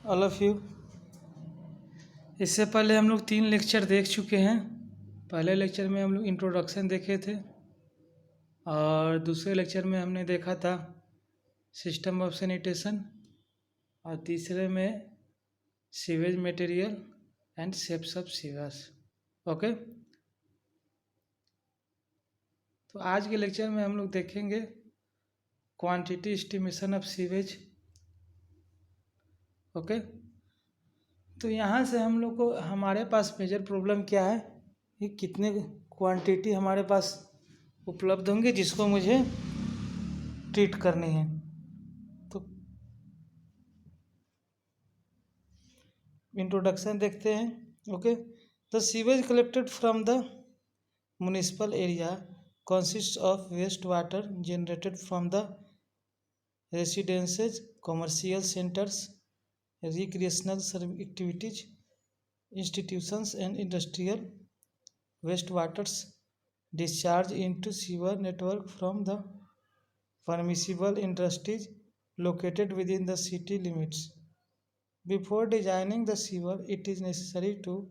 All of you. इससे पहले हम लोग 3 लेक्चर देख चुके हैं। पहले लेक्चर में हम लोग इंट्रोडक्शन देखे थे और दूसरे लेक्चर में हमने देखा था सिस्टम ऑफ सैनिटेशन और तीसरे में sewage material and shapes of sewers. Okay, तो आज के लेक्चर में हम लोग देखेंगे quantity estimation of sewage. Okay, तो यहाँ से हम लोग को हमारे पास मेजर प्रॉब्लम क्या है कि कितने क्वांटिटी हमारे पास उपलब्ध होंगे जिसको मुझे ट्रीट करनी है। तो इंट्रोडक्शन देखते हैं। Okay, the sewage collected from the municipal area consists of wastewater generated from the residences, commercial centers, recreational activities, institutions and industrial wastewaters discharged into sewer network from the permissible industries located within the city limits. Before designing the sewer, it is necessary to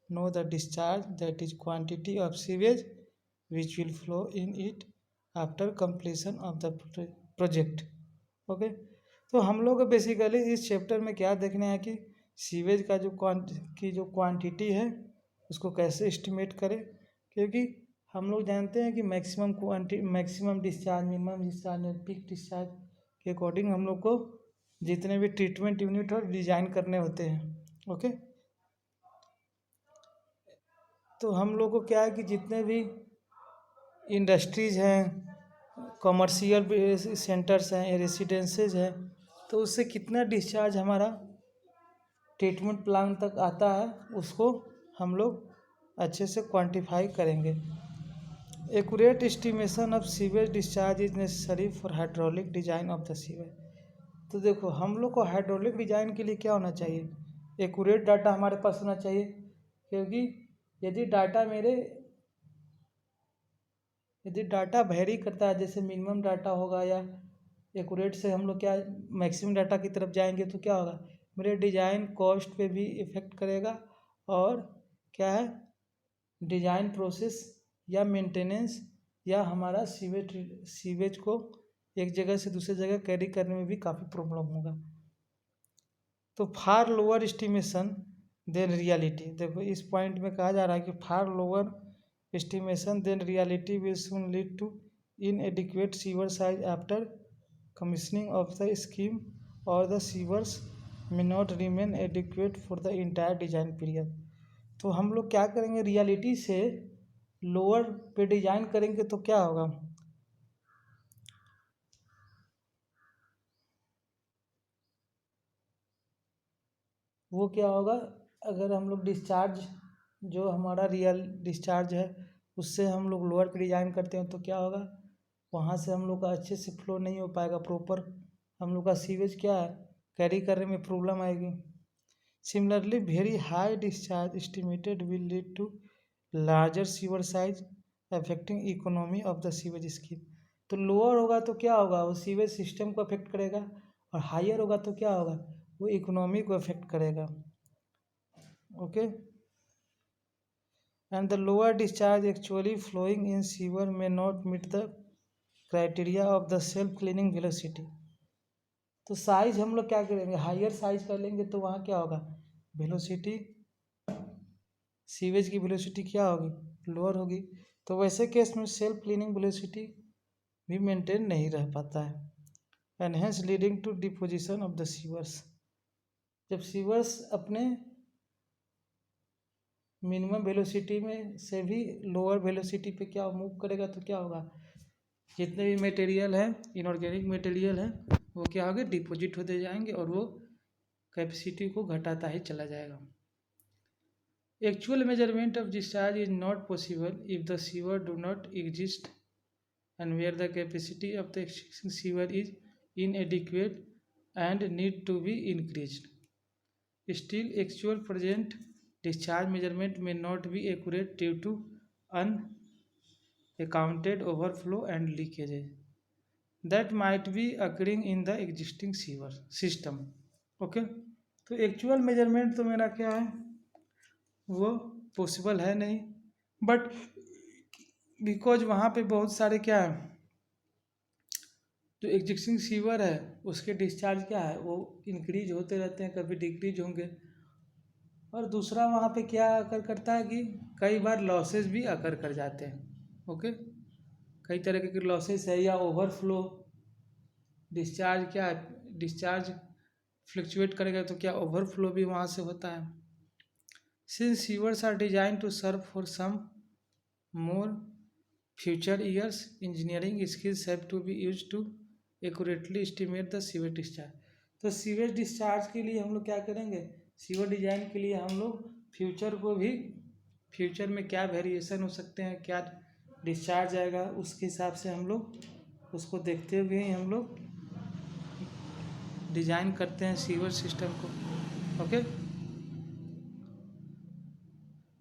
know the discharge, that is quantity of sewage which will flow in it after completion of the project. Okay, तो हम लोग basically इस chapter में क्या देखने हैं कि sewage का जो क्वांटिटी है उसको कैसे एस्टिमेट करें, क्योंकि हम लोग जानते हैं कि मैक्सिमम डिस्चार्ज, मिनिमम डिस्चार्ज और पीक डिस्चार्ज के अकॉर्डिंग हम लोग को जितने भी ट्रीटमेंट यूनिट और डिज़ाइन करने होते हैं। ओके, तो हम लोग को क्या है कि जितने भी इंडस्ट्रीज़ हैं, कमर्शियल सेंटर्स हैं, रेसिडेंसेज हैं, तो उससे कितना डिस्चार्ज हमारा ट्रीटमेंट प्लांट तक आता है उसको हम लोग अच्छे से क्वांटिफाई करेंगे। Accurate estimation of sewage discharge is necessary for hydraulic design of the sewage. तो देखो, हम लोग को हाइड्रोलिक डिजाइन के लिए क्या होना चाहिए, एक्यूरेट डाटा हमारे पास होना चाहिए, क्योंकि यदि डाटा वेरी करता है, जैसे मिनिमम डाटा होगा या एक्यूरेट से हम लोग क्या मैक्सिमम डाटा की तरफ जाएंगे तो क्या होगा, मेरे डिज़ाइन कॉस्ट पे भी इफ़ेक्ट करेगा और क्या है डिज़ाइन प्रोसेस या मेंटेनेंस या हमारा सीवेज को एक जगह से दूसरी जगह कैरी करने में भी काफ़ी प्रॉब्लम होगा। तो फार लोअर एस्टिमेशन देन रियलिटी, देखो इस पॉइंट में कहा जा रहा है कि फार lower estimation then reality will soon lead to inadequate sewer size after commissioning of the scheme, or the sewers may not remain adequate for the entire design period. तो हम लोग क्या करेंगे, रियलिटी से लोअर पे डिजाइन करेंगे तो क्या होगा, वो क्या होगा, अगर हम लोग डिस्चार्ज जो हमारा रियल डिस्चार्ज है उससे हम लोग लोअर पे डिजाइन करते हैं तो क्या होगा, वहाँ से हम लोग का अच्छे से फ्लो नहीं हो पाएगा प्रॉपर, हम लोग का सीवेज क्या है कैरी करने में प्रॉब्लम आएगी। Similarly very high discharge estimated will lead to larger sewer size affecting economy of the sewage scheme. तो लोअर होगा तो क्या होगा, वो सीवेज सिस्टम को अफेक्ट करेगा, और हायर होगा तो क्या होगा, वो इकोनॉमी को अफेक्ट करेगा। Okay, and the lower discharge actually flowing in sewer may not meet the criteria of the self cleaning velocity। तो साइज हम लोग क्या करेंगे, हायर साइज कर लेंगे तो वहाँ क्या होगा, वेलोसिटी, सीवेज की वेलोसिटी क्या होगी, लोअर होगी। तो वैसे केस में सेल्फ क्लीनिंग वेलोसिटी भी मेंटेन नहीं रह पाता है, and hence leading to deposition of the sewers. जब सीवर्स अपने मिनिमम वेलोसिटी में से भी लोअर वेलोसिटी पे क्या मूव करेगा तो क्या होगा, जितने भी मटेरियल है, इनऑर्गेनिक मटेरियल है, वो क्या होगा, डिपॉजिट होते जाएंगे और वो कैपेसिटी को घटाता ही चला जाएगा। Actual measurement of discharge is not possible if the sewer do not exist and where the capacity of the extraction sewer is inadequate and need to be increased. Still actual present discharge measurement may not be accurate due to unaccounted overflow and leakages that might be occurring in the existing sewer system. Okay, तो actual measurement तो मेरा क्या है, वो possible है नहीं, but because वहाँ पे बहुत सारे क्या है, जो एग्जिस्टिंग सीवर है उसके डिस्चार्ज क्या है वो इंक्रीज होते रहते हैं, कभी डिक्रीज होंगे। और दूसरा वहाँ पे क्या अकर करता है कि कई बार लॉसेस भी अकर कर जाते हैं। ओके, कई तरह के लॉसेस है, या ओवरफ्लो, डिस्चार्ज क्या है, डिस्चार्ज फ्लक्चुएट करेगा तो क्या ओवरफ्लो भी वहाँ से होता है। Since sewers are design to serve for some more future years, engineering skills have to be used to accurately estimate the sewage discharge। तो सीवेज डिस्चार्ज के लिए हम लोग क्या करेंगे, सीवर डिजाइन के लिए हम लोग फ्यूचर को भी, फ्यूचर में क्या वेरिएशन हो सकते हैं, क्या डिस्चार्ज आएगा, उसके हिसाब से हम लोग उसको देखते हुए ही हम लोग डिजाइन करते हैं सीवर सिस्टम को। Okay,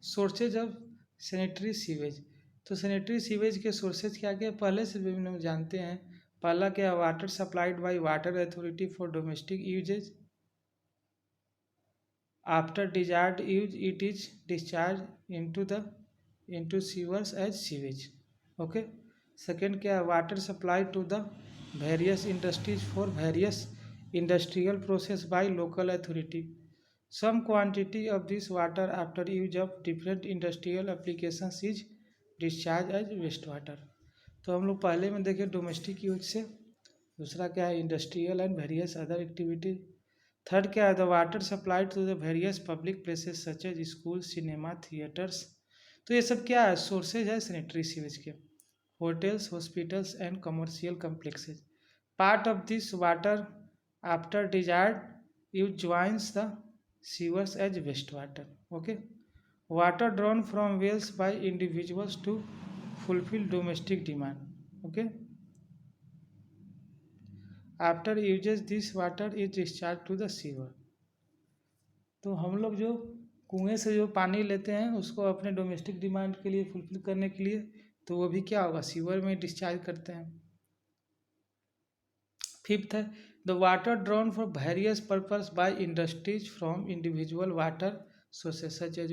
sources of sanitary sewage. तो सैनिटरी सीवेज के सोर्सेज क्या क्या पहले से भी हम जानते हैं। पहला क्या, water supplied by water authority for domestic usages, after desired use it is discharge into sewers as sewage. Okay, second क्या, water supply to the various industries for various industrial process by local authority. Some quantity of this water after use of different industrial applications is discharged as wastewater। तो हम लोग पहले में देखें domestic use से, दूसरा क्या है industrial and various other activity. Third क्या है, the water supplied to the various public places such as school, cinema, theatres. तो ये सब क्या है, सोर्सेज है सैनिटरी सीवेज के। Hotels, hospitals and commercial complexes. Part of this water after desired use joins the sewers as wastewater। Okay, water drawn from wells by individuals to fulfill domestic demand। Okay, after uses this water is discharged to the sewer। तो हम लोग जो कुएं से जो पानी लेते हैं उसको अपने डोमेस्टिक डिमांड के लिए फुलफिल करने के लिए, तो वो भी क्या होगा, सीवर में डिस्चार्ज करते हैं। फिफ्थ है, the water drawn for various purpose by industries from individual water sources such as.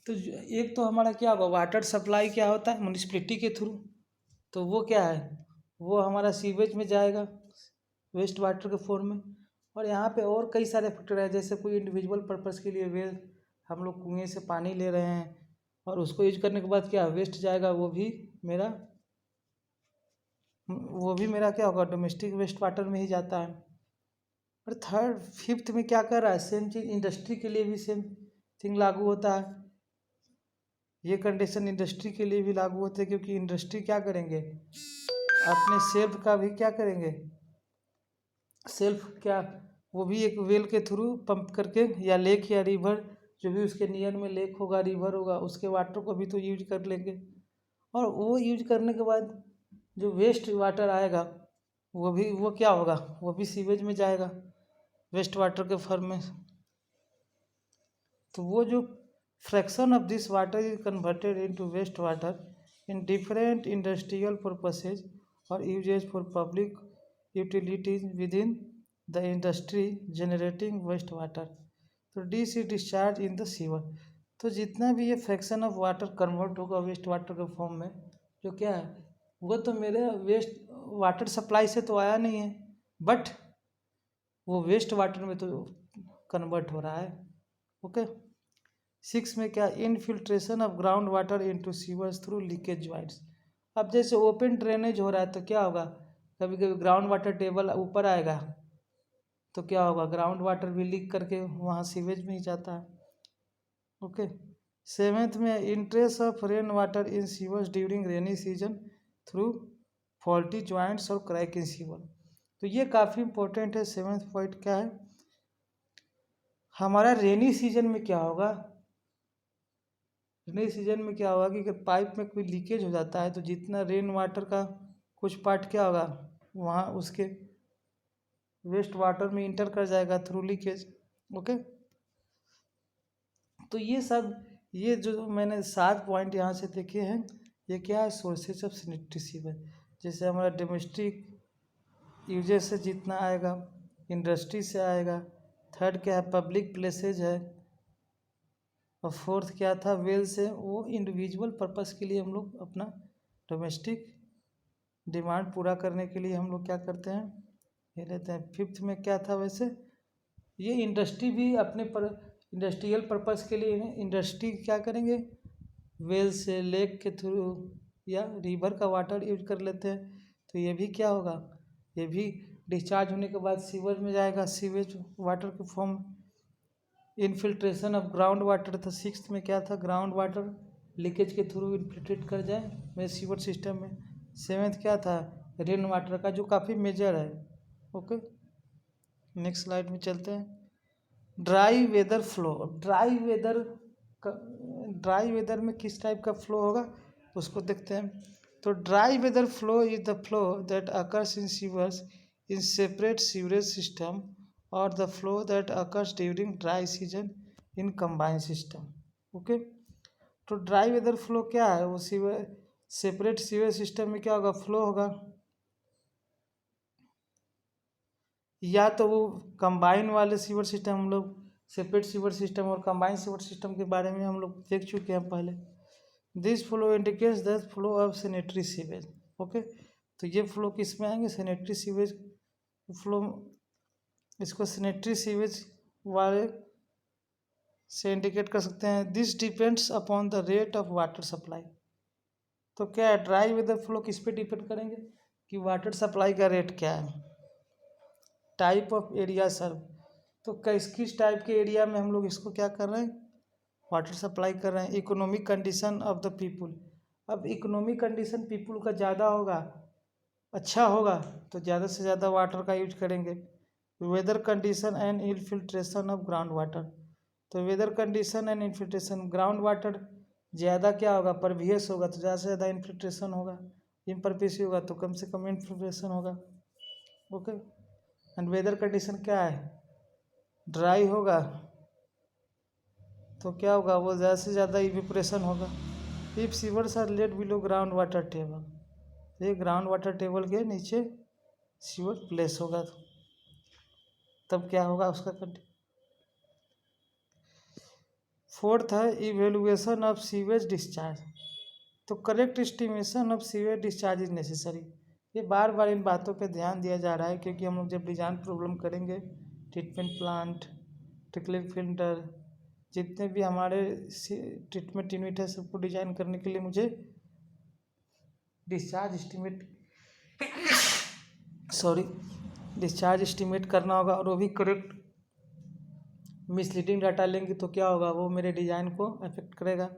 तो एक तो हमारा क्या होगा, वाटर सप्लाई क्या होता है म्यूनिसिपलिटी के थ्रू, तो वो क्या है, वो हमारा सीवेज में जाएगा वेस्ट वाटर के फॉर्म में। और यहाँ पे और कई सारे फैक्टर हैं, जैसे कोई इंडिविजुअल पर्पस के लिए वेल, हम लोग कुएँ से पानी ले रहे हैं और उसको यूज करने के बाद क्या वेस्ट जाएगा, वो भी मेरा क्या होगा, डोमेस्टिक वेस्ट वाटर में ही जाता है। और थर्ड फिफ्थ में क्या कर रहा है, सेम चीज़ इंडस्ट्री के लिए भी सेम थिंग लागू होता है। ये कंडीशन इंडस्ट्री के लिए भी लागू होते हैं, क्योंकि इंडस्ट्री क्या करेंगे, अपने सेल्फ का भी क्या करेंगे, सेल्फ क्या, वो भी एक वेल के थ्रू पंप करके, या लेक या रिवर, जो भी उसके नियर में लेक होगा, रिवर होगा, उसके वाटर को भी तो यूज कर लेंगे। और वो यूज करने के बाद जो वेस्ट वाटर आएगा वो क्या होगा, वो भी सीवेज में जाएगा वेस्ट वाटर के फॉर्म में। तो वो जो fraction of this water is converted into waste water in different industrial purposes और usages for public utilities within the industry generating waste water. तो this is discharge in the sewer. तो जितना भी ये फ्रैक्शन ऑफ वाटर कन्वर्ट होगा waste water के form में, जो क्या है, वो तो मेरे वेस्ट वाटर सप्लाई से तो आया नहीं है, बट वो वेस्ट वाटर में तो कन्वर्ट हो रहा है। ओके, 6 में क्या, infiltration of ground water into sewers through leakage joints. अब जैसे ओपन ड्रेनेज हो रहा है तो क्या होगा, कभी कभी ग्राउंड वाटर टेबल ऊपर आएगा तो क्या होगा, ग्राउंड वाटर भी लीक करके वहाँ सीवेज में ही जाता है। ओके, 7th में entrance of rain water in sewers during rainy season through faulty joints और क्रैक इन सीवर। तो ये काफ़ी इंपॉर्टेंट है। 7th पॉइंट क्या है, हमारा रेनी सीजन में क्या होगा, रेनी सीजन में क्या होगा कि अगर पाइप में कोई लीकेज हो जाता है तो जितना रेन वाटर का कुछ पार्ट क्या होगा, वहाँ उसके वेस्ट वाटर में इंटर कर जाएगा थ्रू लीकेज। ओके, तो ये जो मैंने 7 पॉइंट यहाँ से देखे हैं, ये क्या है, सोर्सेज ऑफ सैनिटरी सीवर। जैसे हमारा डोमेस्टिक यूजेज से जितना आएगा, इंडस्ट्री से आएगा, थर्ड क्या है, पब्लिक प्लेसेज है। और फोर्थ क्या था, वेल्स है। वो इंडिविजुअल पर्पस के लिए हम लोग अपना डोमेस्टिक डिमांड पूरा करने के लिए हम लोग क्या करते हैं, ये लेते हैं। फिफ्थ में क्या था वैसे, ये इंडस्ट्री भी अपने पर इंडस्ट्रियल पर्पस के लिए इंडस्ट्री क्या करेंगे, वेल से, लेक के थ्रू या रिवर का वाटर यूज कर लेते हैं। तो ये भी क्या होगा, ये भी डिस्चार्ज होने के बाद सीवर में जाएगा, सीवेज वाटर के form. Infiltration of ground water था सिक्स में, क्या था, ग्राउंड वाटर लीकेज के थ्रू इनफिल्ट्रेट कर जाए मेरे सीवर सिस्टम में। सेवेंथ क्या था, रेन वाटर का, जो काफ़ी मेजर है। ओके, नेक्स्ट स्लाइड में चलते हैं। Dry weather flow. Dry weather में किस टाइप का फ्लो होगा उसको देखते हैं। तो dry weather flow is the flow that occurs in sewers in separate sewerage system और the flow that occurs during dry season in combined system. Okay, तो ड्राई वेदर फ्लो क्या है, वो सीवर सेपरेट सीवरेज सिस्टम में क्या होगा, flow होगा। या तो वो कंबाइन वाले सीवर सिस्टम, हम लोग सेपरेट सीवर सिस्टम और कंबाइन सीवर सिस्टम के बारे में हम लोग देख चुके हैं पहले। This flow indicates the flow of sanitary sewage. Okay, तो ये फ्लो किस में आएंगे, सैनिटरी सीवेज फ्लो। इसको सैनिटरी सीवेज वाले से इंडिकेट कर सकते हैं। This depends upon the rate of water supply. तो क्या है, ड्राई वेदर फ्लो किस पे डिपेंड करेंगे कि वाटर सप्लाई का रेट क्या है। टाइप ऑफ एरिया सर्व, तो किस टाइप के एरिया में हम लोग इसको क्या कर रहे हैं, वाटर सप्लाई कर रहे हैं। Economic condition of the people, अब इकोनॉमिक कंडीशन पीपुल का ज़्यादा होगा, अच्छा होगा, तो ज़्यादा से ज़्यादा वाटर का यूज करेंगे। Weather condition and infiltration of ground water, तो weather condition and infiltration, ground water ज़्यादा क्या होगा, परवियस होगा, तो ज़्यादा से ज़्यादा इनफिल्ट्रेशन होगा। इम्परवियस होगा तो कम से कम इनफिल्ट्रेशन होगा। ओके, एंड वेदर कंडीशन क्या है, ड्राई होगा तो क्या होगा, वो ज़्यादा से ज़्यादा इवेपोरेशन होगा। If sewers are laid below ground water table, तो ये ग्राउंड वाटर टेबल के नीचे सीवर प्लेस होगा, तब क्या होगा उसका कंडीशन। फोर्थ है इवेलुएशन ऑफ सीवेज डिस्चार्ज, तो correct estimation of sewage discharge is necessary. ये बार बार इन बातों पे ध्यान दिया जा रहा है क्योंकि हम लोग जब डिजाइन प्रॉब्लम करेंगे, ट्रीटमेंट प्लांट, ट्रिकलिंग फिल्टर, जितने भी हमारे ट्रीटमेंट यूनिट है, सबको डिजाइन करने के लिए मुझे डिस्चार्ज एस्टिमेट डिस्चार्ज एस्टिमेट करना होगा, और वो भी करेक्ट। मिसलीडिंग डाटा लेंगे तो क्या होगा, वो मेरे डिजाइन को अफेक्ट करेगा।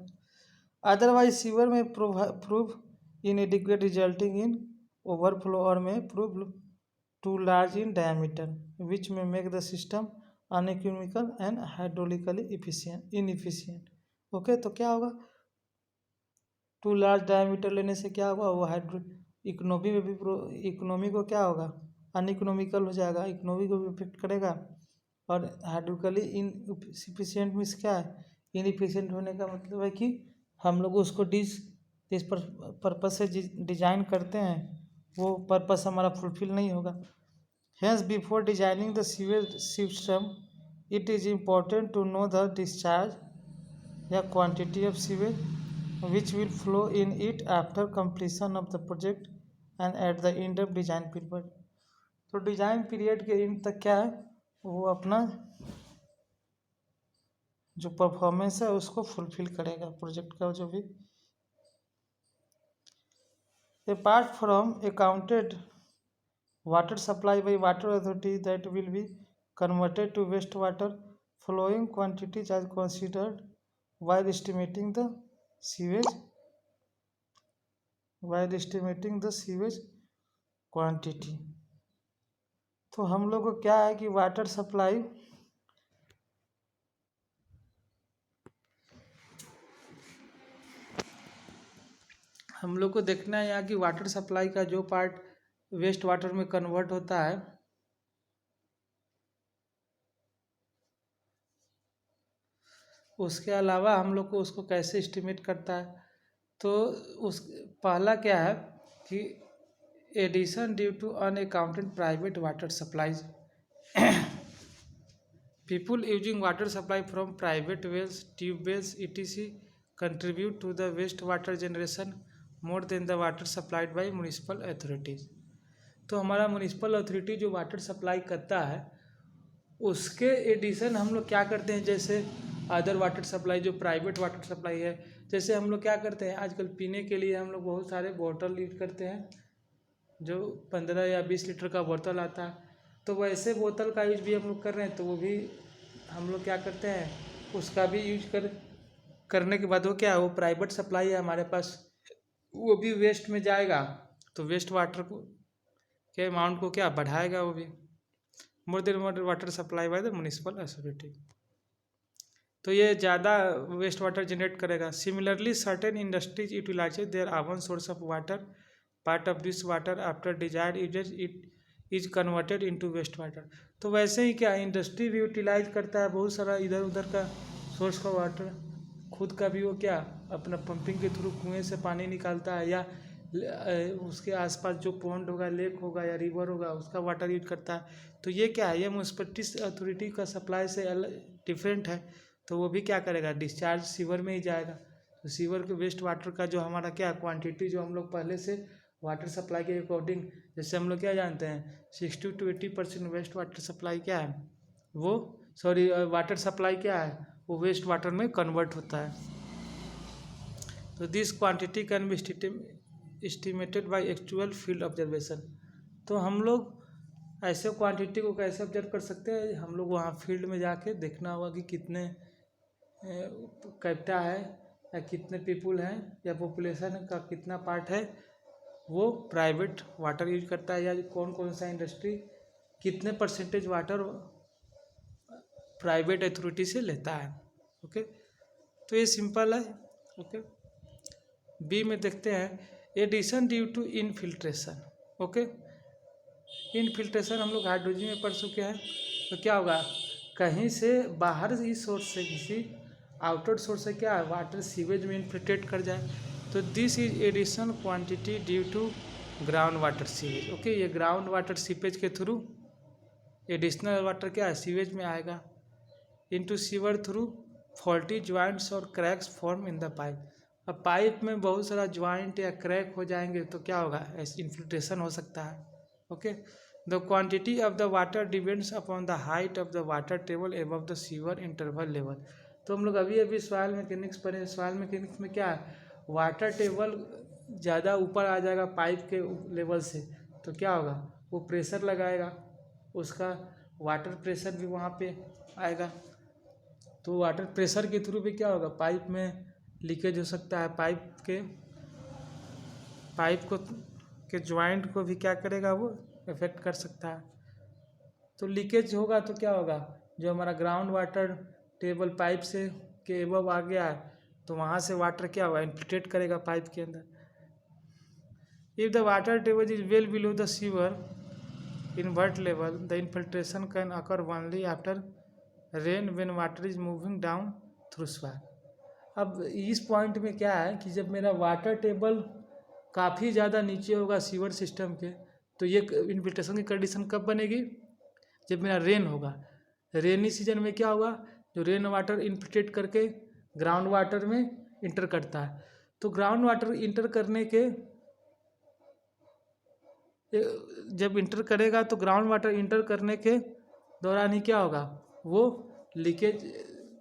Otherwise sewer may prove inadequate resulting in overflow और may prove too large in diameter which may make the system uneconomical and hydraulically inefficient. Okay, तो क्या होगा, टू लार्ज डायमीटर लेने से क्या होगा, वो हाइड्रो इकोनॉमी में भी इकोनॉमी को क्या होगा, अनइकोनॉमिकल हो जाएगा, इकोनॉमी को भी इफेक्ट करेगा। और हाइड्रोलिकली इनएफिशिएंट मीन्स क्या है, इनएफिशिएंट होने का मतलब है कि हम लोग उसको जिस पर्पज से डिजाइन करते हैं वो पर्पस हमारा फुलफिल नहीं होगा। Hence before designing the sewage system it is important to know the discharge या quantity of sewage which will flow in it after completion of the project and at the end of design period। तो design period के and तक क्या है, वो अपना जो performance है उसको फुलफिल करेगा प्रोजेक्ट का जो भी। Apart from accounted water supply by water authority that will be converted to wastewater, flowing quantities are considered while estimating the sewage quantity. तो हम लोग को क्या है कि वाटर सप्लाई हम लोग को देखना है यहाँ की वाटर सप्लाई का जो पार्ट वेस्ट वाटर में कन्वर्ट होता है, उसके अलावा हम लोग को उसको कैसे एस्टिमेट करता है। तो उस पहला क्या है कि addition due to unaccounted private water supplies People using water supply from private wells, tube wells, etc. contribute to the wastewater generation more than the water supplied by municipal authorities. तो हमारा म्यूनिसिपल अथॉरिटी जो water supply करता है उसके addition हम लोग क्या करते हैं, जैसे अदर वाटर सप्लाई जो प्राइवेट वाटर सप्लाई है, जैसे हम लोग क्या करते हैं आजकल पीने के लिए हम लोग बहुत सारे बोतल यूज करते हैं जो 15 या 20 लीटर का बोतल आता है। तो वैसे बोतल का यूज भी हम लोग कर रहे हैं, तो वो भी हम लोग क्या करते हैं उसका भी यूज करने के बाद वो क्या है, वो प्राइवेट सप्लाई है हमारे पास, वो भी वेस्ट में जाएगा, तो वेस्ट वाटर को के अमाउंट को क्या बढ़ाएगा वो भी। More than water supply by the municipal authority, तो ये ज़्यादा वेस्ट वाटर जनरेट करेगा। Similarly certain industries utilise their own source of water, part of this water after desired uses it is converted into waste water. तो वैसे ही क्या industry भी utilise करता है बहुत सारा इधर उधर का सोर्स का वाटर, खुद का भी वो क्या अपना पंपिंग के थ्रू कुएं से पानी निकालता है, या उसके आसपास जो पॉन्ड होगा, लेक होगा या रिवर होगा उसका वाटर यूज करता है। तो ये क्या है, ये म्यूनिसिपलिटी अथॉरिटी का सप्लाई से डिफरेंट है, तो वो भी क्या करेगा डिस्चार्ज सीवर में ही जाएगा। तो सीवर के वेस्ट वाटर का जो हमारा क्या क्वांटिटी जो हम लोग पहले से वाटर सप्लाई के अकॉर्डिंग, जैसे हम लोग क्या जानते हैं 60 to 80% वेस्ट वाटर सप्लाई क्या है वो, सॉरी वाटर सप्लाई क्या है वो वेस्ट वाटर में कन्वर्ट होता है। तो this quantity can be estimated by actual field observation. तो हम लोग ऐसे क्वांटिटी को कैसे ऑब्जर्व कर सकते हैं, हम लोग वहाँ फील्ड में जाके देखना होगा कि कितने कैप्टा है या कितने पीपुल हैं या पॉपुलेशन का कितना पार्ट है वो प्राइवेट वाटर यूज करता है, या कौन कौन सा इंडस्ट्री कितने परसेंटेज वाटर प्राइवेट अथॉरिटी से लेता है। ओके, तो ये सिंपल है। ओके, बी में देखते हैं addition due to infiltration. Okay, infiltration हम लोग हाइड्रोलॉजी में पढ़ चुके हैं। तो क्या होगा, कहीं से बाहर इस सोर्स से किसी आउटर सोर्स से क्या वाटर सीवेज में इनफिल्ट्रेट कर जाए, तो this is additional quantity due to ground water sewage. Okay, ये ग्राउंड वाटर सीपेज के थ्रू एडिशनल वाटर क्या है सीवेज में आएगा into sewer through faulty joints और cracks form in the pipe. अब पाइप में बहुत सारा ज्वाइंट या क्रैक हो जाएंगे तो क्या होगा, ऐसे इन्फिल्ट्रेशन हो सकता है। Okay, the quantity of the water depends upon the height of the water table above the sewer interval level. तो हम लोग अभी अभी सॉइल मैकेनिक्स पढ़े, सॉइल मैकेनिक्स में क्या है वाटर टेबल ज़्यादा ऊपर आ जाएगा पाइप के लेवल से, तो क्या होगा वो प्रेशर लगाएगा, उसका वाटर प्रेशर भी वहाँ पे आएगा, तो वाटर प्रेशर के थ्रू भी क्या होगा पाइप में लीकेज हो सकता है, पाइप को के ज्वाइंट को भी क्या करेगा वो इफेक्ट कर सकता है। तो लीकेज होगा तो क्या होगा, जो हमारा ग्राउंड वाटर टेबल पाइप से के एबव आ गया है तो वहाँ से वाटर क्या होगा इन्फिल्ट्रेट करेगा पाइप के अंदर। If the water table is well below the sewer invert level, the infiltration can occur only after rain when water is moving down through soil। अब इस पॉइंट में क्या है कि जब मेरा वाटर टेबल काफ़ी ज़्यादा नीचे होगा सीवर सिस्टम के, तो ये इन्फिल्ट्रेशन की कंडीशन कब बनेगी, जब मेरा रेन होगा। रेनी सीजन में क्या होगा, जो रेन वाटर इन्फिल्ट्रेट करके ग्राउंड वाटर में इंटर करता है, तो ग्राउंड वाटर इंटर करने के जब इंटर करेगा तो ग्राउंड वाटर इंटर करने के दौरान ही क्या होगा वो लीकेज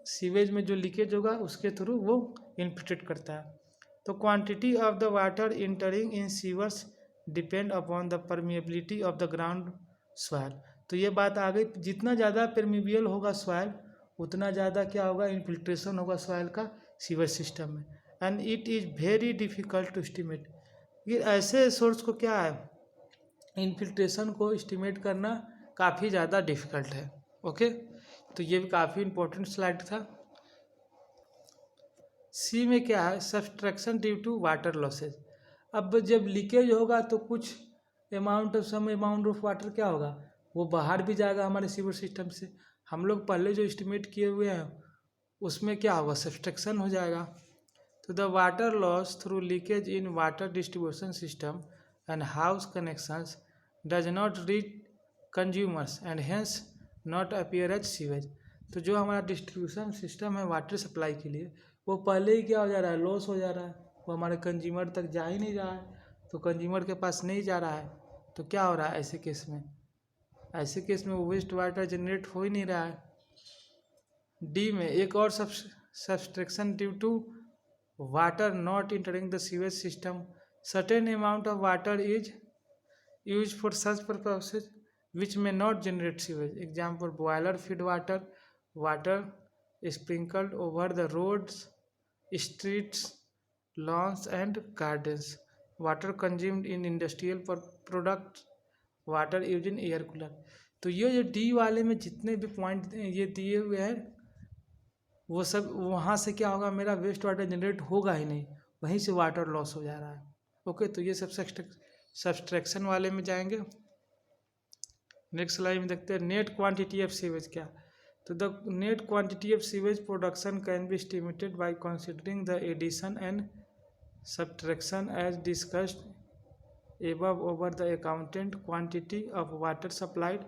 सीवेज में जो लीकेज होगा उसके थ्रू वो इन्फिल्ट्रेट करता है। तो quantity of the water entering in sewers depend upon the permeability of the ground soil. तो ये बात आ गई, जितना ज़्यादा परमिएबल होगा सॉइल उतना ज़्यादा क्या होगा इन्फिल्ट्रेशन होगा सॉइल का सीवर सिस्टम में, and it is very difficult to estimate. ये ऐसे सोर्स को क्या है इन्फिल्ट्रेशन को एस्टिमेट करना काफ़ी ज़्यादा डिफ़िकल्ट है। ओके, तो ये भी काफ़ी इम्पोर्टेंट स्लाइड था। सी में क्या है subtraction due to water losses. अब जब लीकेज होगा तो कुछ सम अमाउंट ऑफ वाटर क्या होगा वो बाहर भी जाएगा हमारे सीवर सिस्टम से। हम लोग पहले जो एस्टिमेट किए हुए हैं उसमें क्या होगा सब्सट्रैक्शन हो जाएगा। तो the water loss through leakage in water distribution system and house connections does not reach consumers and hence not appear as sewage। तो जो हमारा डिस्ट्रीब्यूशन सिस्टम है वाटर सप्लाई के लिए, वो पहले ही क्या हो जा रहा है, लॉस हो जा रहा है, वो हमारे कंज्यूमर तक जा ही नहीं रहा है, तो कंज्यूमर के पास नहीं जा रहा है, तो क्या हो रहा है ऐसे केस में, ऐसे केस में वो वेस्ट वाटर जनरेट हो ही नहीं रहा है। डी में एक और subtraction due to water not entering the sewage system, certain amount of water is use for such purposes which may not generate sewage. Example, boiler feed water, water sprinkled over the roads, streets, lawns and gardens, water consumed in industrial products, water used in air cooler. तो ये जो D वाले में जितने भी point ये दिए हुए हैं वो सब वहाँ से क्या होगा, मेरा वेस्ट वाटर जनरेट होगा ही नहीं, वहीं से वाटर लॉस हो जा रहा है। ओके, तो ये सब सब्सट्रैक्शन वाले में जाएंगे। नेक्स्ट स्लाइड में देखते हैं नेट क्वांटिटी ऑफ सीवेज क्या, तो the net quantity of sewage production can be estimated by considering the addition and subtraction as discussed above over the accountant quantity of water supplied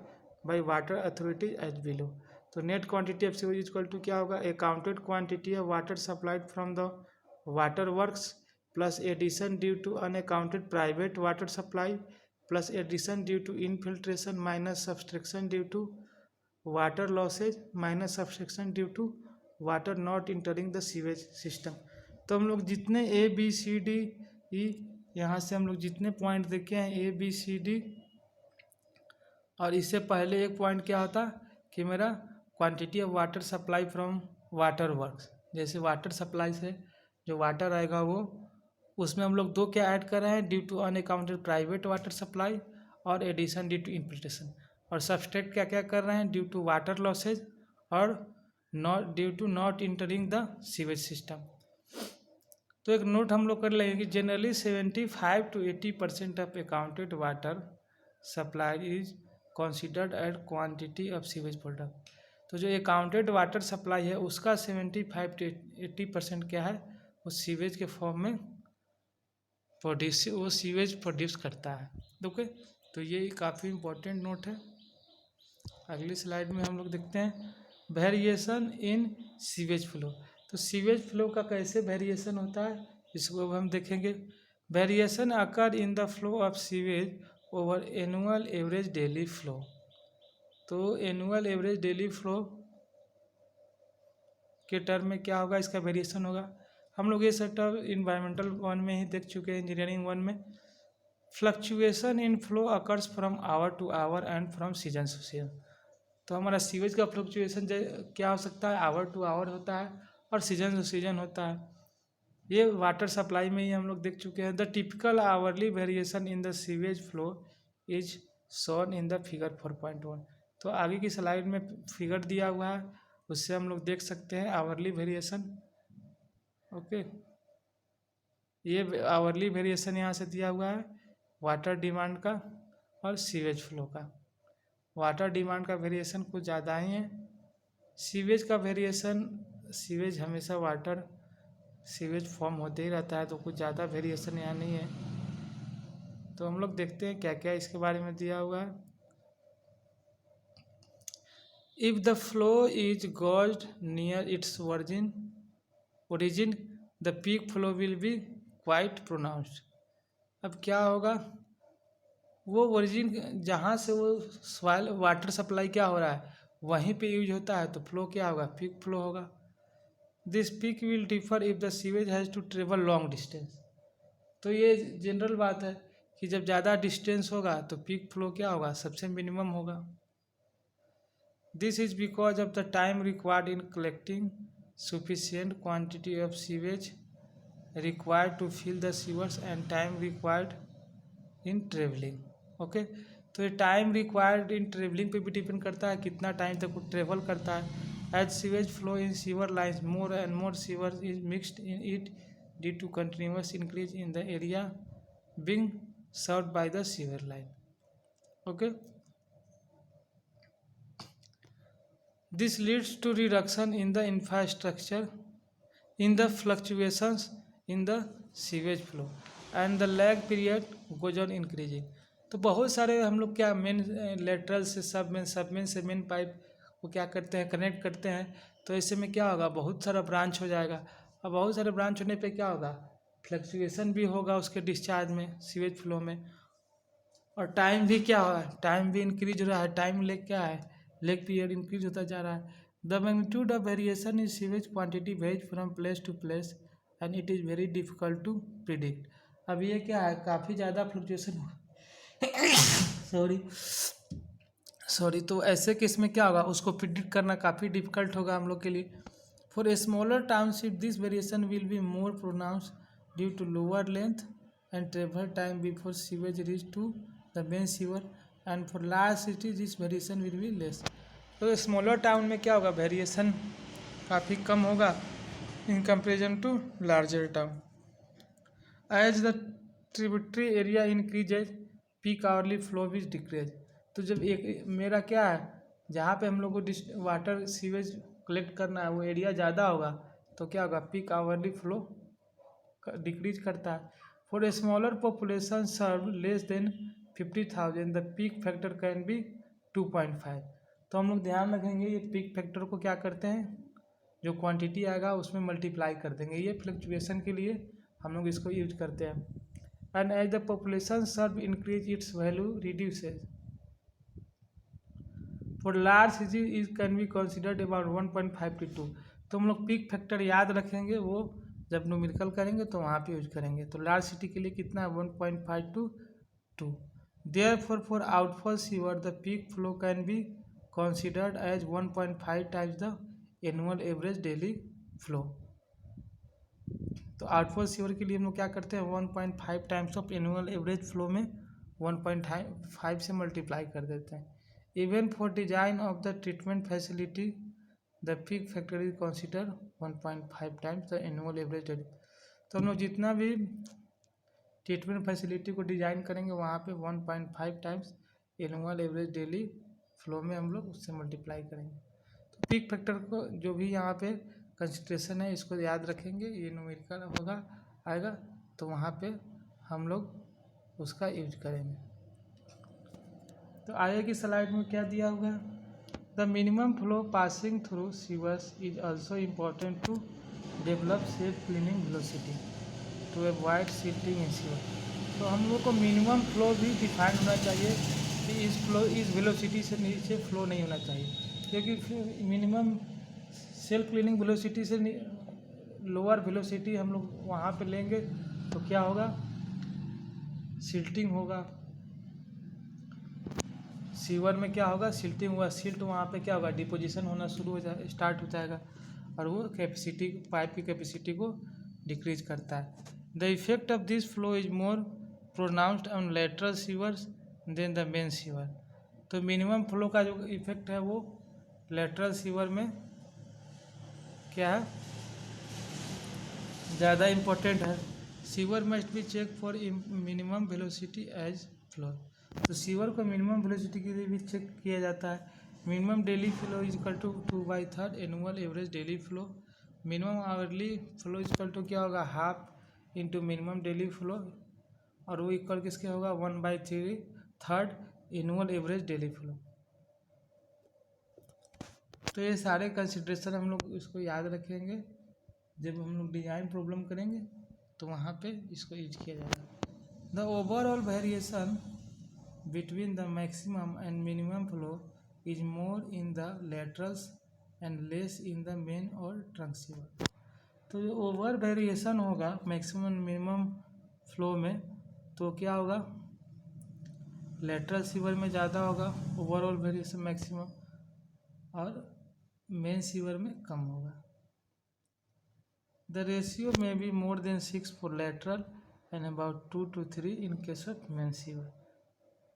by water authority as below. तो net quantity of sewage equal to क्या होगा, accounted quantity of water supplied from the water works plus addition due to unaccounted private water supply plus addition due to infiltration minus subtraction due to water losses minus subtraction due to water not entering the sewage system। तो हम लोग जितने A B C D E यहाँ से हम लोग जितने point देखे हैं ए बी सी डी, और इससे पहले एक पॉइंट क्या होता कि मेरा quantity of water supply from water works, जैसे वाटर सप्लाई से जो वाटर आएगा वो उसमें हम लोग दो क्या ऐड कर रहे हैं, due to unaccounted private water supply और एडिशन ड्यू टू इन्फिल्ट्रेशन, और सब्सट्रैक्ट क्या क्या कर रहे हैं, ड्यू टू वाटर लॉसेज और not due to not entering the sewage system. तो एक नोट हम लोग कर लेंगे कि generally 75 to 80% of accounted water supply is considered at quantity of sewage product. तो जो अकाउंटेड वाटर सप्लाई है उसका 75 to 80% क्या है, वो सीवेज के फॉर्म में वो सीवेज प्रोड्यूस करता है। ओके, तो ये काफ़ी इम्पोर्टेंट नोट है। अगली स्लाइड में हम लोग देखते हैं वेरिएशन इन सीवेज फ्लो। तो सीवेज फ्लो का कैसे वेरिएशन होता है इसको अब हम देखेंगे। Variation occur in the flow of sewage over annual average daily flow. तो एनुअल एवरेज डेली फ्लो के टर्म में क्या होगा, इसका वेरिएशन होगा। हम लोग ये सेक्टर इन्वायरमेंटल वन में ही देख चुके हैं, इंजीनियरिंग वन में। Fluctuation in flow occurs from hour to hour and from season to season. तो हमारा सीवेज का फ्लक्चुएशन क्या हो सकता है, आवर टू आवर होता है और सीजन टू सीजन होता है। ये वाटर सप्लाई में ही हम लोग देख चुके हैं। The typical hourly variation in the sewage flow is shown in the figure 4.1। तो आगे की स्लाइड में फिगर दिया हुआ है, उससे हम लोग देख सकते हैं आवरली वेरिएशन। ओके, ये आवरली वेरिएशन यहाँ से दिया हुआ है वाटर डिमांड का और सीवेज फ्लो का। वाटर डिमांड का वेरिएशन कुछ ज़्यादा ही है, सीवेज का वेरिएशन, सीवेज हमेशा वाटर सीवेज फॉर्म होते ही रहता है, तो कुछ ज़्यादा वेरिएशन यहाँ नहीं है। तो हम लोग देखते हैं क्या क्या इसके बारे में दिया हुआ है। If the flow is gauged near its origin the peak flow will be quite pronounced। अब क्या होगा, वो ओरिजिन जहाँ से वो सॉइल वाटर सप्लाई क्या हो रहा है वहीं पे यूज होता है, तो फ्लो क्या होगा, पीक फ्लो होगा। This peak will differ if the sewage has to travel long distance. तो ये जनरल बात है कि जब ज़्यादा डिस्टेंस होगा तो पीक फ्लो क्या होगा, सबसे मिनिमम होगा। This is because of the time required in collecting sufficient quantity of sewage required to fill the sewers and time required in traveling। Okay, तो ये टाइम रिक्वायर्ड इन ट्रेवलिंग पे भी depend करता है, कितना टाइम तक वो ट्रेवल करता है। As sewage flow in sewer lines more and more sewer is mixed in it due to continuous increase in the area being served by the sewer line. Okay, this leads to reduction in the infrastructure in the fluctuations in the sewage flow and the lag period goes on increasing। तो बहुत सारे हम लोग क्या main lateral से सब main से main pipe को क्या करते हैं, कनेक्ट करते हैं। तो ऐसे में क्या होगा, बहुत सारा ब्रांच हो जाएगा। अब बहुत सारे ब्रांच होने पे क्या होगा, फ्लक्चुएशन भी होगा उसके डिस्चार्ज में, सीवेज फ्लो में। और टाइम भी क्या हो रहा है, टाइम भी इंक्रीज हो रहा है। टाइम लेग क्या है, लेग पीरियड इंक्रीज होता जा रहा है। The magnitude of variation in sewage quantity varies from place to place and it is very difficult to predict. अब ये क्या है, काफ़ी ज़्यादा फ्लक्चुएशन सॉरी सॉरी तो ऐसे केस में क्या होगा, उसको प्रिडिक्ट करना काफ़ी डिफिकल्ट होगा हम लोग के लिए। For a smaller township this variation will be more pronounce due to lower length and travel time before sewage reach to the main sewer and for large city this variation will be less. तो smaller town में क्या होगा, variation काफ़ी कम होगा in comparison to larger town. As the tributary area increases peak hourly flow will decrease. तो जब एक मेरा क्या है, जहाँ पे हम लोग को वाटर सीवेज कलेक्ट करना है वो एरिया ज़्यादा होगा तो क्या होगा, पीक आवरली फ्लो डिक्रीज करता है। For a smaller population serve less than 50,000 the peak factor can be 2.5। तो हम लोग ध्यान रखेंगे ये पीक फैक्टर को क्या करते हैं, जो क्वांटिटी आएगा उसमें मल्टीप्लाई कर देंगे। ये फ्लक्चुएशन के लिए हम लोग इसको यूज करते हैं। And as the population serve increase its value reduces. For large city is can be considered about 1.5 to 2। तो हम लोग पीक फैक्टर याद रखेंगे, वो जब न्यूमेरिकल करेंगे तो वहाँ पे यूज करेंगे। तो लार्ज सिटी के लिए कितना है, 1.5 to 2। Therefore for outfall sewer the peak flow can be considered as 1.5 times the annual average daily flow. तो आउटफॉल सीवर के लिए हम लोग क्या करते हैं, 1.5 times of annual average flow में 1.5 से मल्टीप्लाई कर देते हैं। Even for design of the treatment facility the peak factor is consider 1.5 times the annual average daily. तो हम लोग जितना भी ट्रीटमेंट फैसिलिटी को डिजाइन करेंगे वहाँ पे 1.5 times annual average daily flow में हम लोग उससे मल्टीप्लाई करेंगे। तो पीक फैक्टर को जो भी यहाँ पे कंसिडरेशन है इसको याद रखेंगे, ये न्यूमेरिकल होगा आएगा तो वहाँ पे हम लोग उसका यूज करेंगे। तो आगे की स्लाइड में क्या दिया हुआ है, the minimum flow passing through sewers is also important to develop safe cleaning velocity to avoid silting in sewer. तो हम लोग को मिनिमम फ्लो भी डिफाइन होना चाहिए कि इस वेलोसिटी से नीचे फ्लो नहीं होना चाहिए, क्योंकि मिनिमम सेल्फ क्लीनिंग वेलोसिटी से लोअर वेलोसिटी हम लोग वहाँ पे लेंगे तो क्या होगा, सिल्टिंग होगा। सीवर में क्या होगा, सिल्टिंग हुआ, सिल्ट वहाँ पे क्या होगा, डिपोजिशन होना शुरू हो जाए स्टार्ट हो जाएगा और वो कैपेसिटी, पाइप की कैपेसिटी को डिक्रीज करता है। The effect of this flow is more pronounced on lateral sewers than the main sewer. तो मिनिमम फ्लो का जो इफेक्ट है वो लेटरल सीवर में क्या है, ज़्यादा इम्पोर्टेंट है। Sewer must be check for minimum velocity as flow. तो सीवर को मिनिमम वेलोसिटी के लिए भी चेक किया जाता है। Minimum daily flow is equal to 2/3 annual average daily flow. Minimum hourly flow is equal to क्या होगा, half into minimum daily flow, और वो इक्वल किसके होगा, 1/3 एनुअल एवरेज डेली फ्लो। तो ये सारे कंसिडरेशन हम लोग इसको याद रखेंगे, जब हम लोग डिजाइन प्रॉब्लम करेंगे तो वहाँ पे इसको यूज किया जाएगा। The overall variation between the maximum and minimum flow is more in the laterals and less in the main और ट्रंक सीवर। तो जो ओवर वेरिएशन होगा मैक्सिमम मिनिमम फ्लो में तो क्या होगा, लेटरल सीवर में ज़्यादा होगा ओवरऑल वेरिएशन मैक्सिमम, और मेन सीवर में कम होगा। द रेशियो में be more than 6 for lateral and about 2 to 3 in case of main sewer.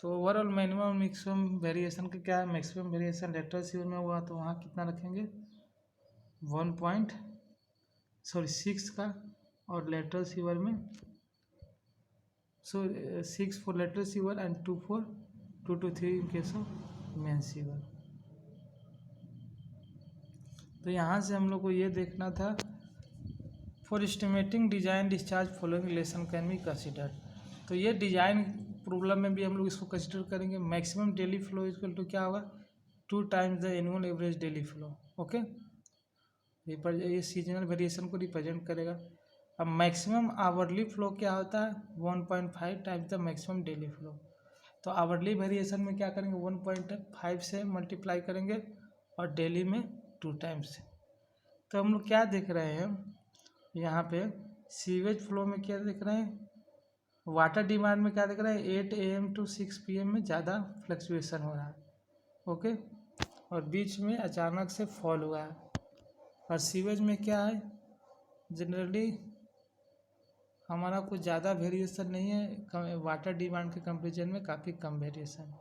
तो ओवरऑल मिनिमम मैक्सिमम वेरिएशन का क्या है, मैक्सिमम वेरिएशन लेटरल सीवर में हुआ तो वहाँ कितना रखेंगे, 6 का, और लेटरल सीवर में 6 for lateral sewer and 2 to 3 in case of main sewer. तो यहाँ से हम लोग को ये देखना था, for estimating design discharge following relation can be considered. तो ये डिजाइन प्रॉब्लम में भी हम लोग इसको कंसिडर करेंगे। Maximum daily flow equal to क्या होगा, 2 times the annual average daily flow. Okay, ये सीजनल वेरिएशन को रिप्रेजेंट करेगा। अब मैक्सिमम आवरली फ्लो क्या होता है, 1.5 times the maximum daily flow. तो आवरली वेरिएशन में क्या करेंगे, 1.5 से मल्टीप्लाई करेंगे और डेली में 2 टाइम्स। तो हम लोग क्या देख रहे हैं यहाँ पे, सीवेज फ्लो में क्या देख रहे हैं, वाटर डिमांड में क्या देख रहे हैं, 8 AM to 6 PM में ज़्यादा फ्लक्चुएसन हो रहा है। ओके, और बीच में अचानक से फॉल हुआ है। और सीवेज में क्या है, जनरली हमारा कुछ ज़्यादा वेरिएशन नहीं है, वाटर डिमांड के कंपेरिजन में काफ़ी कम वेरिएशन।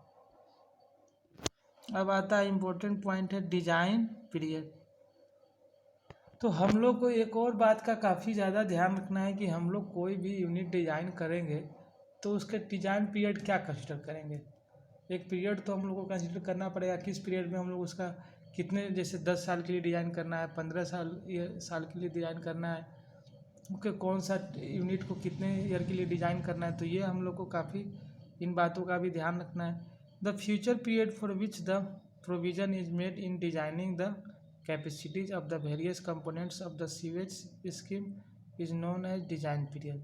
अब आता है इम्पोर्टेंट पॉइंट है डिजाइन पीरियड। तो हम लोग को एक और बात का काफ़ी ज़्यादा ध्यान रखना है कि हम लोग कोई भी यूनिट डिज़ाइन करेंगे तो उसके डिज़ाइन पीरियड क्या कंसिडर करेंगे। एक पीरियड तो हम लोग को कंसिडर करना पड़ेगा, किस पीरियड में हम लोग उसका कितने, जैसे 10 साल के लिए डिज़ाइन करना है, 15 साल के लिए डिज़ाइन करना है, ओके, कौन सा यूनिट को कितने ईयर के लिए डिज़ाइन करना है। तो ये हम लोग को काफ़ी इन बातों का भी ध्यान रखना है। The future period for which the provision is made in designing the capacities of the various components of the sewage scheme is known as design period.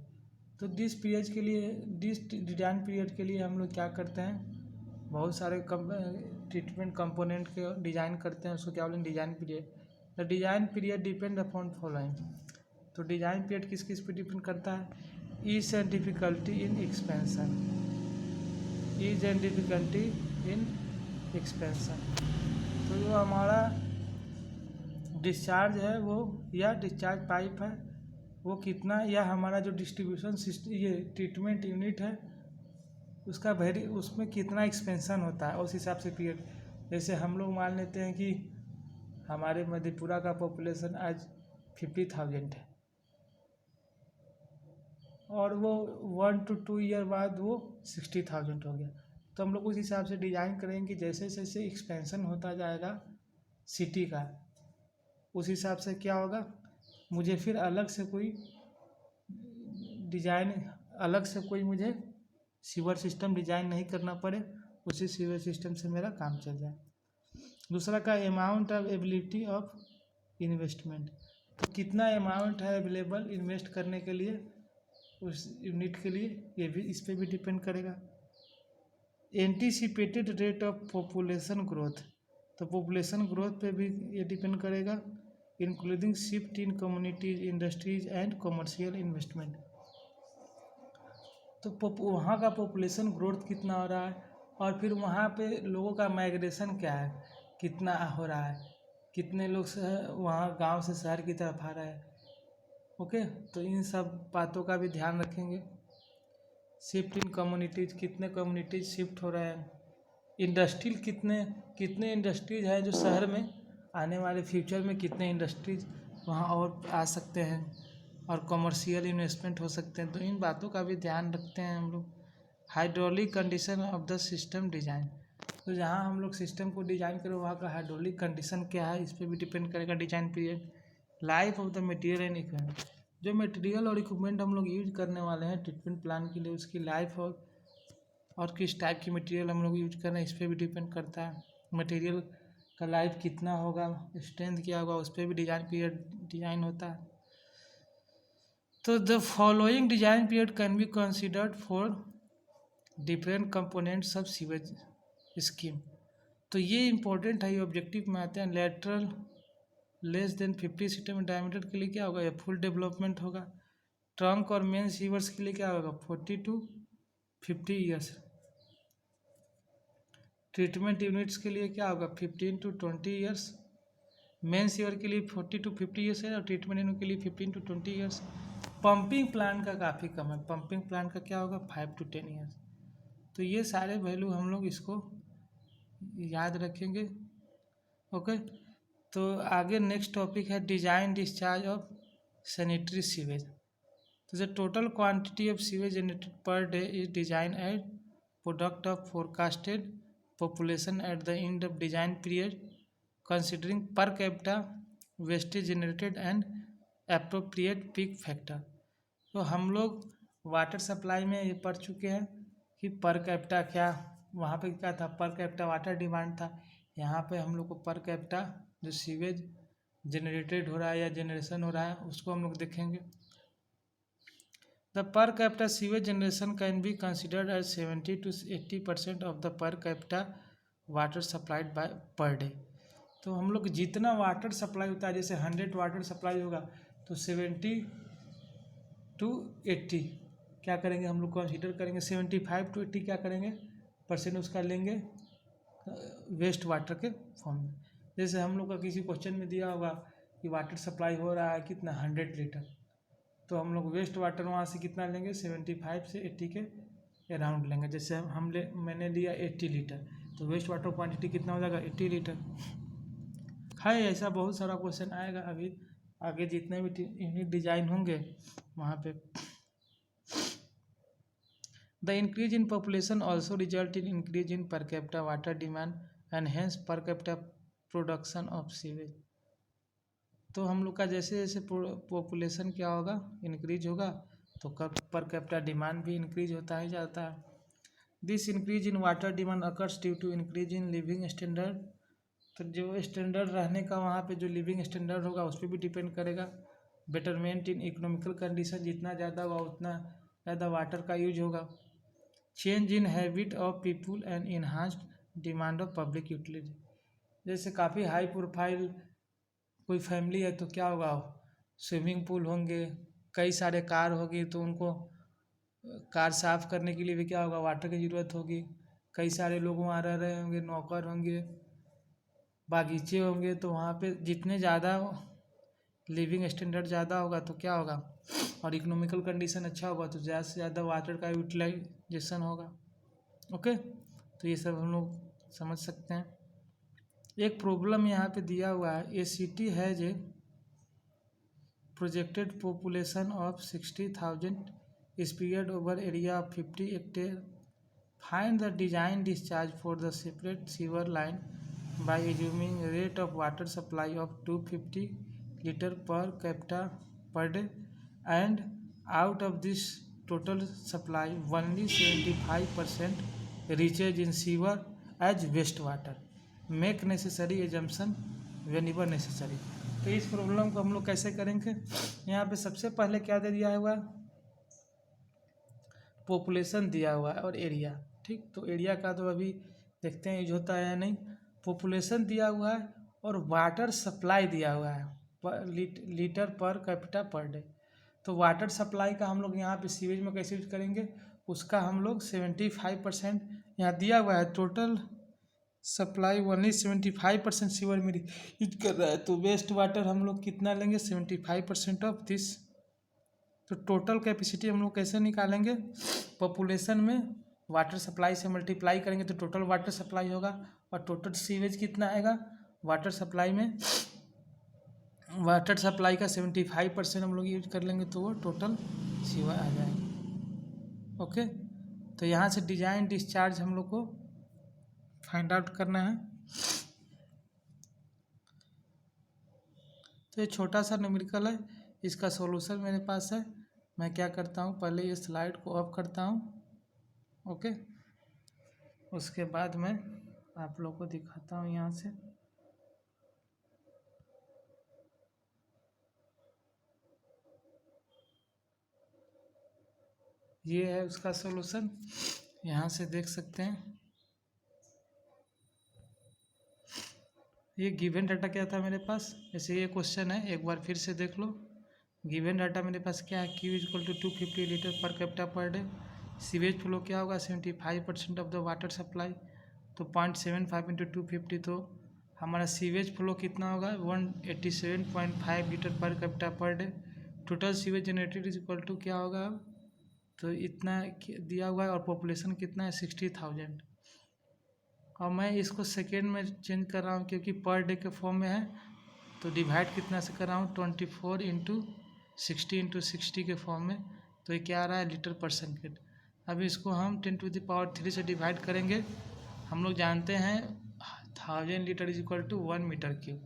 तो दिस पीरियड के लिए, दिस डिजाइन पीरियड के लिए हम लोग क्या करते हैं, बहुत सारे ट्रीटमेंट कंपोनेंट के डिज़ाइन करते हैं, उसको क्या बोलेंगे, design period. The design period depend upon following. तो डिज़ाइन पीरियड किस किस पे डिपेंड करता है, ease and difficulty in expansion, ease and difficulty in expansion. तो जो हमारा डिस्चार्ज है वो, या डिस्चार्ज पाइप है वो कितना, या हमारा जो डिस्ट्रीब्यूशन सिस्टम, ये ट्रीटमेंट यूनिट है उसका उसमें कितना एक्सपेंशन होता है, उस हिसाब से पीरियड। जैसे हम लोग मान लेते हैं कि हमारे मधेपुरा का पॉपुलेशन आज 50,000 है और वो 1 to 2 ईयर बाद वो 60,000 हो गया। तो हम लोग उस हिसाब से डिज़ाइन करेंगे कि जैसे जैसे एक्सपेंशन होता जाएगा सिटी का, उस हिसाब से क्या होगा, मुझे फिर अलग से कोई डिज़ाइन, अलग से कोई मुझे सीवर सिस्टम डिज़ाइन नहीं करना पड़े, उसी सीवर सिस्टम से मेरा काम चल जाए। दूसरा का amount of ability of investment. तो कितना अमाउंट है अवेलेबल इन्वेस्ट करने के लिए उस यूनिट के लिए, ये भी इस पर भी डिपेंड करेगा। Anticipated rate of population growth, तो पॉपुलेशन ग्रोथ पे भी ये डिपेंड करेगा, including shift in communities, industries and commercial investment. तो वहाँ का पॉपुलेशन ग्रोथ कितना हो रहा है, और फिर वहाँ पे लोगों का माइग्रेशन क्या है, कितना हो रहा है, कितने लोग वहाँ गांव से शहर की तरफ आ रहे हैं। ओके, तो इन सब बातों का भी ध्यान रखेंगे। शिफ्ट इन कम्युनिटीज, कितने कम्युनिटीज शिफ्ट हो रहे हैं, इंडस्ट्रियल कितने कितने इंडस्ट्रीज हैं जो शहर में आने वाले फ्यूचर में, कितने इंडस्ट्रीज वहाँ और आ सकते हैं, और कमर्शियल इन्वेस्टमेंट हो सकते हैं। तो इन बातों का भी ध्यान रखते हैं हम लोग। Hydraulic condition of the system design, तो जहाँ हम लोग सिस्टम को डिज़ाइन करें वहाँ का हाइड्रोलिक कंडीशन क्या है, इस पर भी डिपेंड करेगा design period. Life of the material and equipment, जो मटेरियल और इक्विपमेंट हम लोग यूज करने वाले हैं ट्रीटमेंट प्लान के लिए, उसकी लाइफ और किस टाइप की मटेरियल हम लोग यूज कर रहे हैं, इस पर भी डिपेंड करता है। मटेरियल का लाइफ कितना होगा, स्ट्रेंथ क्या होगा, उस पर भी डिज़ाइन पीरियड डिज़ाइन होता है। तो the following design period can be considered for different components of sewage scheme. तो ये इंपॉर्टेंट है, ये ऑब्जेक्टिव में आते हैं। Lateral less than 50 centimetre diameter के लिए क्या होगा, ये फुल डेवलपमेंट होगा। ट्रंक और मेन सीवर्स के लिए क्या होगा, 40 to 50 ईयर्स। ट्रीटमेंट यूनिट्स के लिए क्या होगा, 15 to 20 ईयर्स। मेन सीवर के लिए 40 to 50 ईयर्स है, और ट्रीटमेंट यूनिट के लिए 15 to 20 ईयर्स। पंपिंग प्लांट का काफ़ी कम है, पंपिंग प्लांट का क्या होगा, 5 to 10 ईयर्स। तो ये सारे वैल्यू हम लोग इसको याद रखेंगे। ओके, तो आगे नेक्स्ट टॉपिक है design discharge of sanitary sewage. तो the total quantity of sewage generated per day is design as product of forecasted population at the end of design period considering per capita wastage generated and appropriate peak factor. तो हम लोग water supply में ये पढ़ चुके हैं कि per capita क्या, वहाँ पे क्या था, पर कैपिटा वाटर डिमांड था, यहाँ पे हम लोग को पर कैपिटा जो सीवेज जनरेटेड हो रहा है या जनरेशन हो रहा है उसको हम लोग देखेंगे। The per capita sewage generation can be considered as 70 to 80% of the per capita water supplied by per day. तो हम लोग जितना वाटर सप्लाई होता है, जैसे 100 वाटर सप्लाई होगा तो 70 to 80 क्या करेंगे हम लोग कंसीडर करेंगे, 75 to 80 क्या करेंगे परसेंट उसका लेंगे वेस्ट वाटर के फॉर्म में। जैसे हम लोग का किसी क्वेश्चन में दिया होगा कि वाटर सप्लाई हो रहा है कितना 100 लीटर, तो हम लोग वेस्ट वाटर वहाँ से कितना लेंगे 75 से 80 के अराउंड लेंगे। जैसे मैंने लिया 80 लीटर तो वेस्ट वाटर क्वांटिटी कितना हो जाएगा 80 लीटर है। ऐसा बहुत सारा क्वेश्चन आएगा अभी आगे जितने भी यूनिट डिजाइन होंगे वहाँ पे। The increase in population also result in increase in पर capita water demand and hence per capita production of sewage. तो हम लोग का जैसे जैसे पॉपुलेशन क्या होगा इंक्रीज होगा तो पर कैपिटा डिमांड भी इंक्रीज होता ही जाता है। This increase in water demand occurs due to increase in living standard. तो जो स्टैंडर्ड रहने का वहाँ पे जो लिविंग स्टैंडर्ड होगा उस पर भी डिपेंड करेगा। बेटरमेंट इन इकोनॉमिकल कंडीशन जितना ज़्यादा होगा उतना ज़्यादा वाटर का यूज होगा। Change in habit of people and enhanced demand of public utility. जैसे काफ़ी हाई प्रोफाइल कोई फैमिली है तो क्या होगा स्विमिंग पूल होंगे, कई सारे कार होगी तो उनको कार साफ करने के लिए भी क्या होगा वाटर की ज़रूरत होगी। कई सारे लोग वहाँ रह रहे होंगे, नौकर होंगे, बागीचे होंगे, तो वहाँ पे जितने ज़्यादा लिविंग स्टैंडर्ड ज़्यादा होगा तो क्या होगा और इकोनॉमिकल कंडीशन अच्छा होगा तो ज़्यादा से ज़्यादा वाटर का यूटिलाइजेशन होगा। ओके, तो ये सब हम लोग समझ सकते हैं। एक प्रॉब्लम यहाँ पे दिया हुआ है, a city has a projected population of 60,000 spread over area of 50 hectare. Find the design discharge for the separate sewer line by assuming rate of water supply of 250 liter per capita per day and out of this total supply only 75% reaches in sewer as waste water. Make necessary assumption whenever necessary. तो इस problem को हम लोग कैसे करेंगे, यहाँ पे सबसे पहले क्या दे दिया हुआ पॉपुलेशन दिया हुआ है और एरिया। ठीक, तो एरिया का तो अभी देखते हैं यूज होता है या नहीं। पॉपुलेशन दिया हुआ है और वाटर सप्लाई दिया हुआ है लीटर पर कैपिटा पर डे। तो वाटर सप्लाई का हम लोग यहाँ पे सीवेज में कैसे यूज करेंगे, उसका हम लोग 75% यहाँ दिया हुआ है। टोटल सप्लाई ओनली 75% सीवर में यूज कर रहा है, तो वेस्ट वाटर हम लोग कितना लेंगे 75% ऑफ दिस। तो टोटल कैपेसिटी हम लोग कैसे निकालेंगे, पॉपुलेशन में वाटर सप्लाई से मल्टीप्लाई करेंगे तो टोटल वाटर सप्लाई होगा और टोटल सीवेज कितना आएगा वाटर सप्लाई में। वाटर सप्लाई का 75% हम लोग यूज कर लेंगे तो वो टोटल सीवर आ जाएगा। ओके, तो यहाँ से डिजाइन डिस्चार्ज हम लोग को फाइंड आउट करना है। तो ये छोटा सा न्यूमेरिकल है, इसका सॉल्यूशन मेरे पास है। मैं क्या करता हूँ, पहले ये स्लाइड को ऑफ करता हूँ। ओके, उसके बाद मैं आप लोग को दिखाता हूँ यहाँ से। ये है उसका सॉल्यूशन, यहाँ से देख सकते हैं। ये गिवन डाटा क्या था मेरे पास, जैसे ये क्वेश्चन है एक बार फिर से देख लो। गिवन डाटा मेरे पास क्या है, Q = 250 litre per capita per day. Sewage flow क्या होगा 75% ऑफ द वाटर सप्लाई, तो 0.75 × 250, तो हमारा सीवेज फ्लो कितना होगा 187.5 litre per capita per day. Total sewage generated = क्या होगा, तो इतना दिया हुआ है और पॉपुलेशन कितना है 60,000। और मैं इसको सेकेंड में चेंज कर रहा हूँ क्योंकि पर डे के फॉर्म में है, तो डिवाइड कितना से कर रहा हूँ 24 × 60 × 60 के फॉर्म में, तो ये क्या आ रहा है लीटर पर सेकेंड। अब इसको हम 10⁻³ से डिवाइड करेंगे। हम लोग जानते हैं 1000 लीटर = 1 मीटर क्यूब,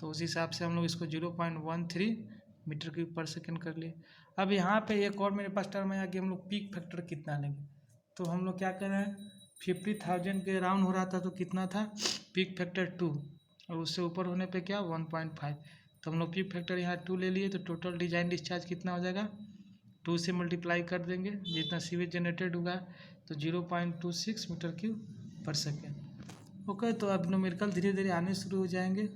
तो उस हिसाब से हम लोग इसको 0.13 मीटर क्यूब पर सेकेंड कर लिए। अब यहाँ पे एक और मेरे पास टर्म है कि हम लोग पीक फैक्टर कितना लेंगे, तो हम लोग क्या कर रहे हैं 50,000 के राउंड हो रहा था तो कितना था, पीक फैक्टर 2, और उससे ऊपर होने पे क्या 1.5। तो हम लोग पीक फैक्टर यहाँ 2 ले लिए, तो टोटल डिजाइन डिस्चार्ज कितना हो जाएगा, 2 से मल्टीप्लाई कर देंगे, जितना सीवेज जनरेटेड होगा तो 0.26 मीटर क्यूब पर सेकेंड। ओके, तो अब न्यूमेरिकल धीरे धीरे आने शुरू हो जाएंगे,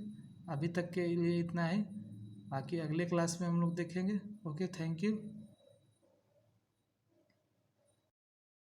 अभी तक के लिए इतना है, बाकी अगले क्लास में हम लोग देखेंगे। Okay, thank you.